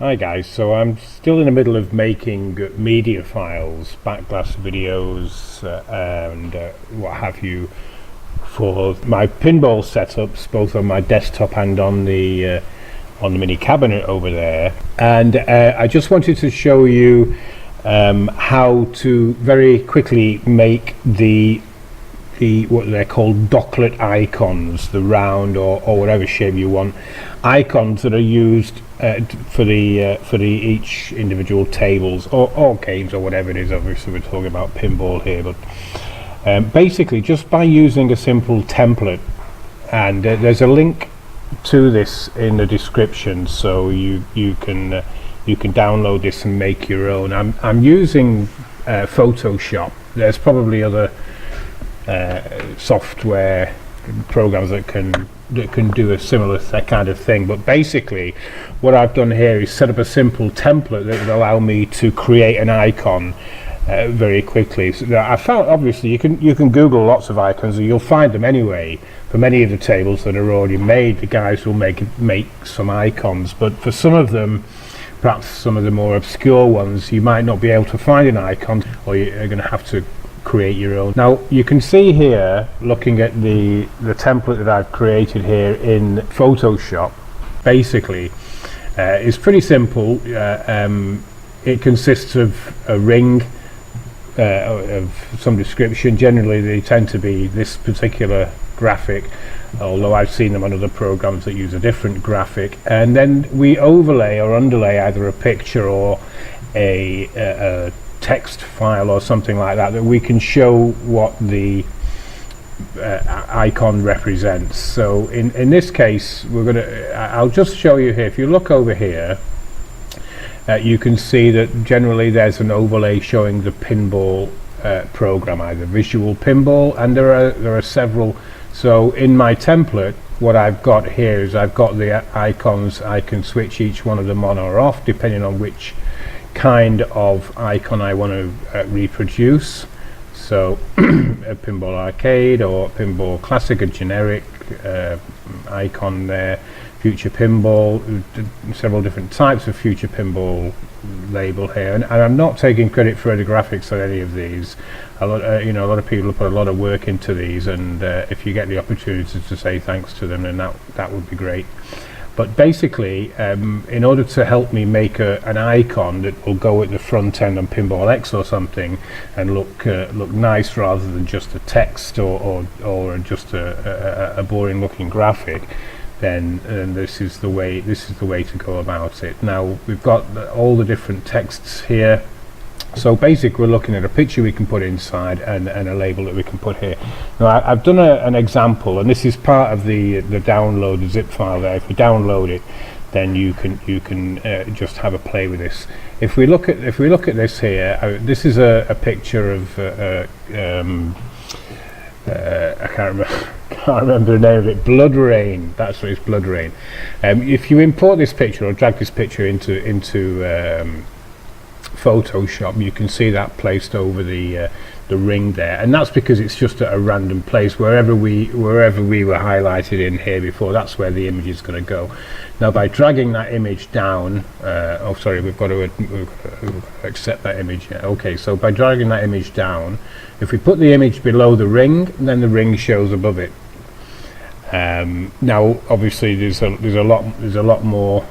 Hi guys, so I'm still in the middle of making media files, Backglass videos and what have you for my pinball setups, both on my desktop and on the mini cabinet over there. And I just wanted to show you how to very quickly make the what they're called docklet icons, the round or whatever shape you want, icons that are used for the each individual tables or games or whatever it is. Obviously we're talking about pinball here, but basically just by using a simple template, and there's a link to this in the description, so you can download this and make your own. I'm using Photoshop. There's probably other software programs that can do a similar kind of thing, but basically what I've done here is set up a simple template that will allow me to create an icon very quickly. So I found, obviously you can Google lots of icons and you'll find them anyway. For many of the tables that are already made, the guys will make some icons, but for some of them, perhaps some of the more obscure ones, you might not be able to find an icon, or you're going to have to create your own. Now you can see here, looking at the template that I've created here in Photoshop, basically is pretty simple. It consists of a ring of some description. Generally they tend to be this particular graphic, although I've seen them on other programs that use a different graphic, and then we overlay or underlay either a picture or a text file or something like that we can show what the icon represents. So in this case I'll just show you here. If you look over here, you can see that generally there's an overlay showing the pinball program, either visual pinball, and there are several. So in my template, what I've got here is I've got the icons. I can switch each one of them on or off depending on which kind of icon I want to reproduce. So a pinball arcade or pinball classic, a generic icon there, future pinball, several different types of future pinball label here, and I'm not taking credit for the graphics on any of these. A lot of people put a lot of work into these, and if you get the opportunity to say thanks to them, then that would be great. But basically, in order to help me make an icon that will go at the front end on PinballX or something and look nice rather than just a text or just a boring looking graphic, then this is the way to go about it. Now we've got all the different texts here. So basically we're looking at a picture we can put inside and a label that we can put here. Now I've done an example, and this is part of the download, the zip file there. If you download it, then you can just have a play with this. If we look at this here, this is a picture of I can't remember the name of it. Blood Rain. That's what it's, Blood Rain. If you import this picture or drag this picture into Photoshop, you can see that placed over the ring there, and that's because it's just at a random place. Wherever we were highlighted in here before, that's where the image is going to go. Now by dragging that image down, oh sorry, we've got to accept that image. Yeah. Okay, so by dragging that image down, if we put the image below the ring, then the ring shows above it. Now obviously there's a lot more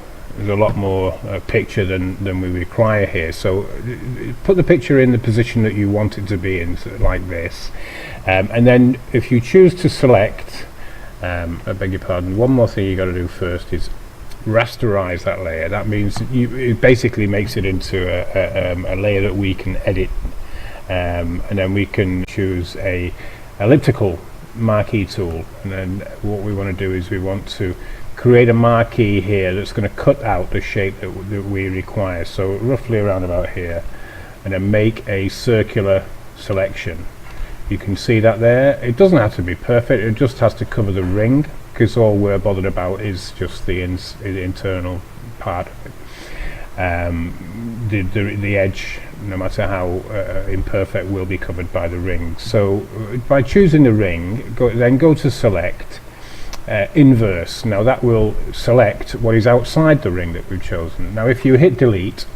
picture than we require here, so put the picture in the position that you want it to be in, like this, and then if you choose to select, I beg your pardon, one more thing you got to do first is rasterize that layer. That means it basically makes it into a layer that we can edit, and then we can choose a elliptical marquee tool, and then what we want to do is we want to create a marquee here that's going to cut out the shape that we require, so roughly around about here, and then make a circular selection. You can see that there. It doesn't have to be perfect, it just has to cover the ring, because all we're bothered about is just the internal part of it. The edge, no matter how imperfect, will be covered by the ring. So by choosing the ring, then go to select, inverse. Now that will select what is outside the ring that we've chosen. Now if you hit delete,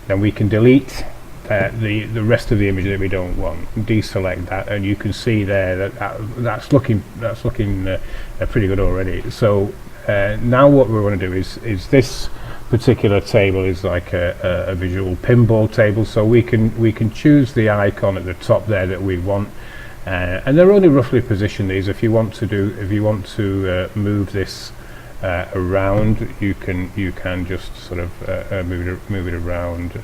then we can delete the rest of the image that we don't want, deselect that, and you can see there that that's looking pretty good already. So now what we want to do is this particular table is like a visual pinball table, so we can choose the icon at the top there that we want, and they're only roughly positioned. These, if you want to move this around, you can just sort of move it around.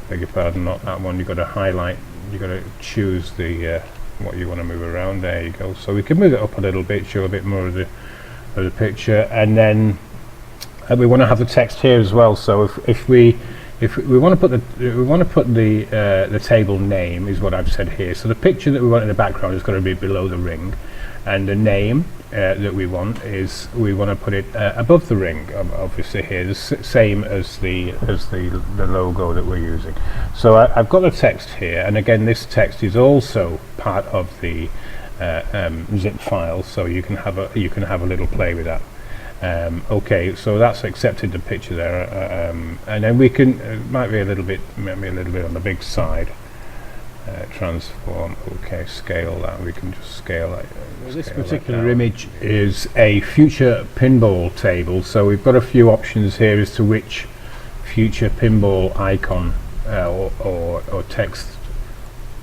Beg your pardon, not that one. You've got to highlight, you've got to choose the what you want to move around. There you go. So we can move it up a little bit, show a bit more of the picture, and then we want to have the text here as well. So if we want to put the table name is what I've said here. So the picture that we want in the background is going to be below the ring, and the name that we want to put it above the ring, obviously here, the same as the logo that we're using. So I've got the text here, and again this text is also part of the zip file, so you can have a little play with that. Okay, so that's accepted the picture there, and then we can might be a little bit on the big side. Transform, okay, scale that. We can just scale that. This particular image is a future pinball table, so we've got a few options here as to which future pinball icon or text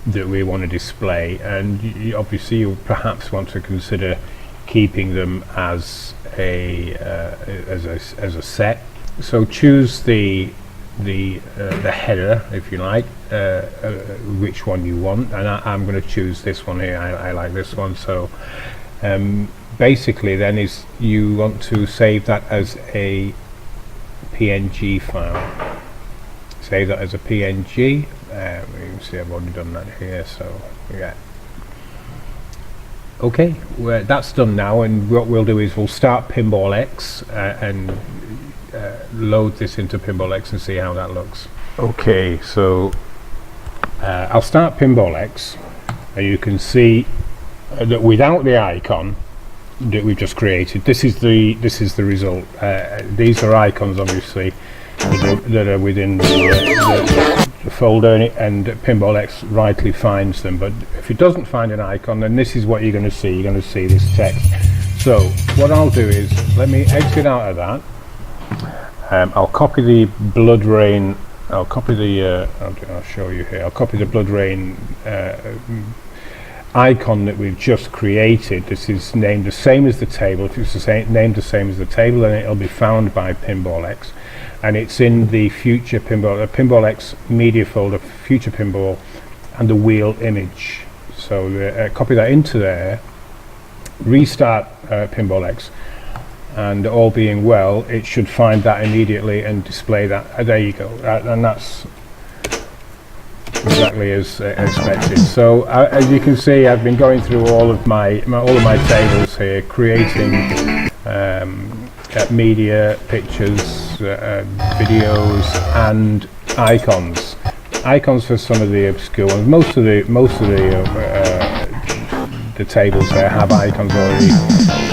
that we want to display, and obviously you perhaps want to consider keeping them as a set. So choose the header, if you like, which one you want, and I'm going to choose this one here. I like this one. So basically then is you want to save that as a PNG file. Save that as a PNG. You can see I've already done that here, so yeah. Okay, that's done now, and what we'll do is we'll start PinballX and load this into PinballX and see how that looks. Okay, so I'll start PinballX, and you can see that without the icon that we've just created, this is the result. These are icons, obviously, that are within the folder, and PinballX rightly finds them. But if it doesn't find an icon, then this is what you're going to see. You're going to see this text. So what I'll do is let me exit out of that. I'll copy the blood rain. I'll copy the. I'll show you here. I'll copy the blood rain icon that we've just created. This is named the same as the table. If it's named the same as the table, then it'll be found by PinballX, and it's in the future pinball, PinballX media folder, future pinball, and the wheel image. So copy that into there. Restart PinballX. And all being well, it should find that immediately and display that. There you go, and that's exactly as expected. So as you can see, I've been going through all of my tables here, creating media, pictures, videos, and icons. Icons for some of the obscure ones. Most of the tables there have icons already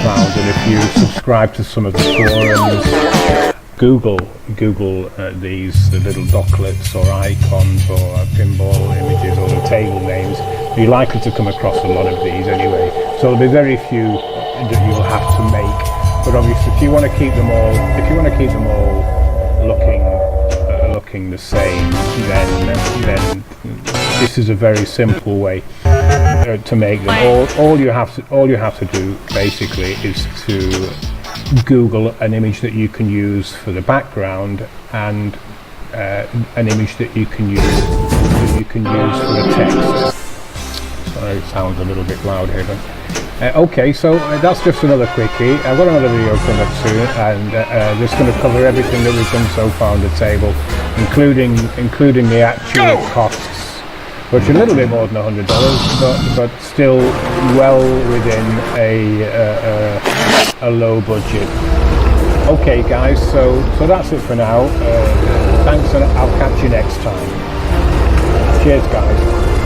found, and if you subscribe to some of the forums, Google the little docklets or icons or pinball images or the table names, you're likely to come across a lot of these anyway. So there'll be very few that you'll have to make, but obviously if you want to keep them all looking the same, then this is a very simple way to make them. All you have to do basically is to Google an image that you can use for the background, and an image that you can use for the text. Sorry, it sounds a little bit loud here, but okay, so that's just another quickie. I've got another video coming up soon, and just going to cover everything that we've done so far on the table, including the actual costs, which are a little bit more than $100, but still well within a low budget. Okay guys, so that's it for now. Thanks, and I'll catch you next time. Cheers guys.